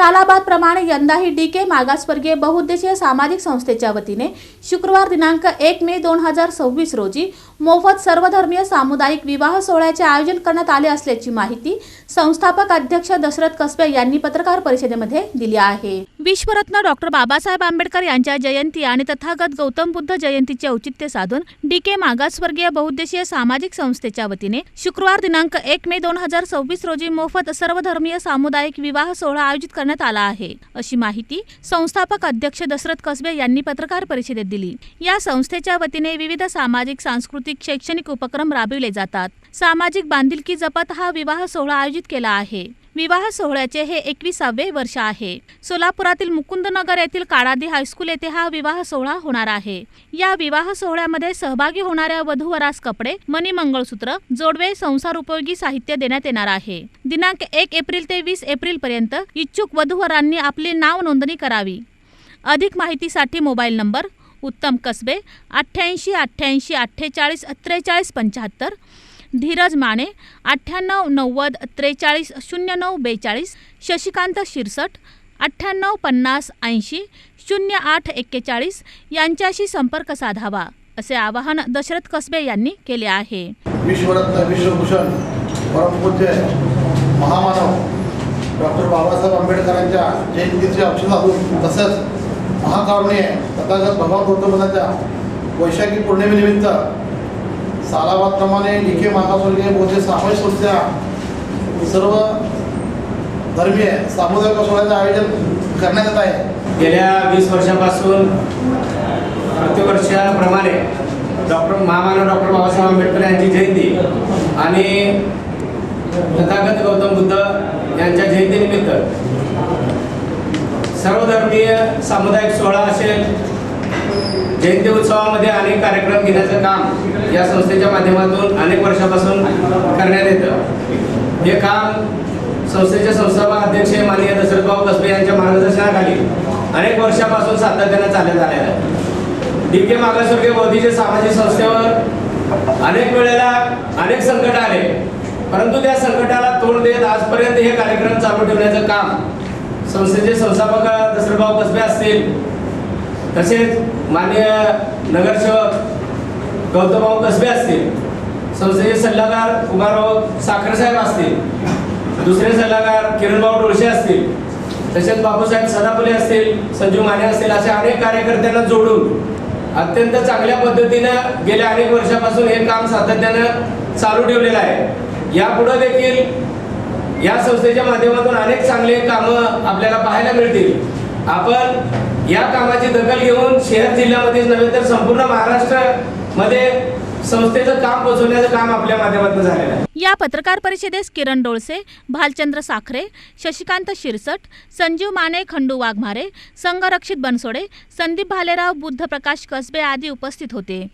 सालाबाद प्रमाणे यंदाही DK मागासवर्गीय बहुउद्देशीय सामाजिक संस्थेच्या वतीने शुक्रवार दिनांक 1 मे 2026 रोजी मोफत सर्वधर्मीय सामुदायिक विवाह सोहळ्याचे आयोजन करण्यात आले असल्याची माहिती संस्थापक अध्यक्ष दशरथ कसबे यांनी पत्रकार परिषदेमध्ये दिली आहे। विश्वरत्न डॉक्टर बाबासाहेब आंबेडकर यांच्या जयंती आणि तथागत गौतम बुद्ध जयंतीचे औचित्य साधून DK मागासवर्गीय बहुउद्देशीय सामाजिक संस्थेच्या वतीने शुक्रवार दिनांक 1 मे 2026 रोजी मोफत सर्वधर्मीय सामुदायिक विवाह सोहळा आयोजित करण्यात आला आहे, अशी माहिती संस्थापक अध्यक्ष दशरथ कसबे यांनी पत्रकार परिषदेत दिली। या संस्थेच्या वतीने विविध सामाजिक, सांस्कृतिक, शैक्षणिक उपक्रम राबविले जातात। सामाजिक बांधिलकी जपत हा विवाह सोहळा आयोजित केला आहे। विवाह सोहळ्याचे हे 21वे वर्ष आहे। सोलापुरातील मुकुंदनगर येथील काळादी हायस्कूल येथे हा विवाह सोहळा होणार आहे। या विवाह सोहळ्यामध्ये सहभागी होणाऱ्या वधूवरास कपडे, मणी, मंगळसूत्र, जोडवे, संसार उपयोगी साहित्य देण्यात येणार आहे। दिनांक 1 एप्रिल ते 20 एप्रिल पर्यंत इच्छुक वधूवरांनी आपली नाव नोंदणी करावी। अधिक माहितीसाठी मोबाईल नंबर उत्तम कसबे 88 88 48 43 75, धीरज माने 98 90 43 09 42, शशिकांत शिरसट 98 50 80 08 41 यांच्याशी संपर्क साधावा, असे आवाहन दशरथ कसबे यांनी केले आहे। विश्वरत्न विश्वभूषण परमपूज्य महामानव डॉक्टर बाबासाहेब आंबेडकरांच्या जयंतीचे औचित्य साधून तसंच महाकारुण्य तथागत भगवान गौतम बुद्धांच्या वैशाखी पौर्णिमेनिमित्त सालाबाद प्रमाणे DK मागासवर्गीय बहुउद्देशीय सामाजिक संस्थेच्या सर्व धर्मीय सामुदायिक सोहळ्याचे आयोजन करण्यात येत आहे। गेल्या 20 वर्षापासून प्रतिवर्षाप्रमाणे महामानव डॉक्टर बाबासाहेब आंबेडकर यांची जयंती आणि तथागत गौतम बुद्ध यांच्या जयंतीनिमित्त सर्वधर्मीय सामुदायिक सोहळा असेल, जयंती उत्सवामध्ये अनेक कार्यक्रम घेण्याचं काम या संस्थेच्या माध्यमातून अनेक वर्षापासून करण्यात येतं। हे काम संस्थेचे संस्थापक अध्यक्ष माननीय दशरथभाऊ कसबे यांच्या मार्गदर्शनाखाली अनेक वर्षापासून सातत्याने चालत आलेलं आहे। DK मागासवर्गीय बहुउद्देशीय सामाजिक संस्थेवर अनेक वेळेला अनेक संकट आले, परंतु त्या संकटाला तोंड देत आजपर्यंत हे कार्यक्रम चालू ठेवण्याचं काम संस्थेचे संस्थापक दशरथभाऊ कसबे असतील, तसेच माननीय नगरसेवक गौतमभाऊ कसबे असतील, संस्थेचे सल्लागार कुमारभाऊ साखरसाहेब असतील, दुसरे सल्लागार किरणभाऊ डोळशे असतील, तसेच बापूसाहेब सदाफुले असतील, संजू माने असतील, अशा अनेक कार्यकर्त्यांना जोडून अत्यंत चांगल्या पद्धतीनं गेल्या अनेक वर्षापासून हे काम सातत्यानं चालू ठेवलेलं आहे। यापुढे देखील या संस्थेच्या माध्यमातून अनेक चांगले कामं आपल्याला पाहायला मिळतील। आपण या कामाची दखल घेऊन शहर जिल्ह्यामध्येच नव्हे तर संपूर्ण महाराष्ट्रामध्ये संस्थेचं काम पोहोचवण्याचं काम आपल्या माध्यमातून झालेलं आहे। या पत्रकार परिषदेस किरण डोळसे, भालचंद्र साखरे, शशिकांत शिरसट, संजीव माने, खंडू वाघमारे, संघरक्षित बनसोडे, संदीप भालेराव, बुद्धप्रकाश कसबे आदी उपस्थित होते।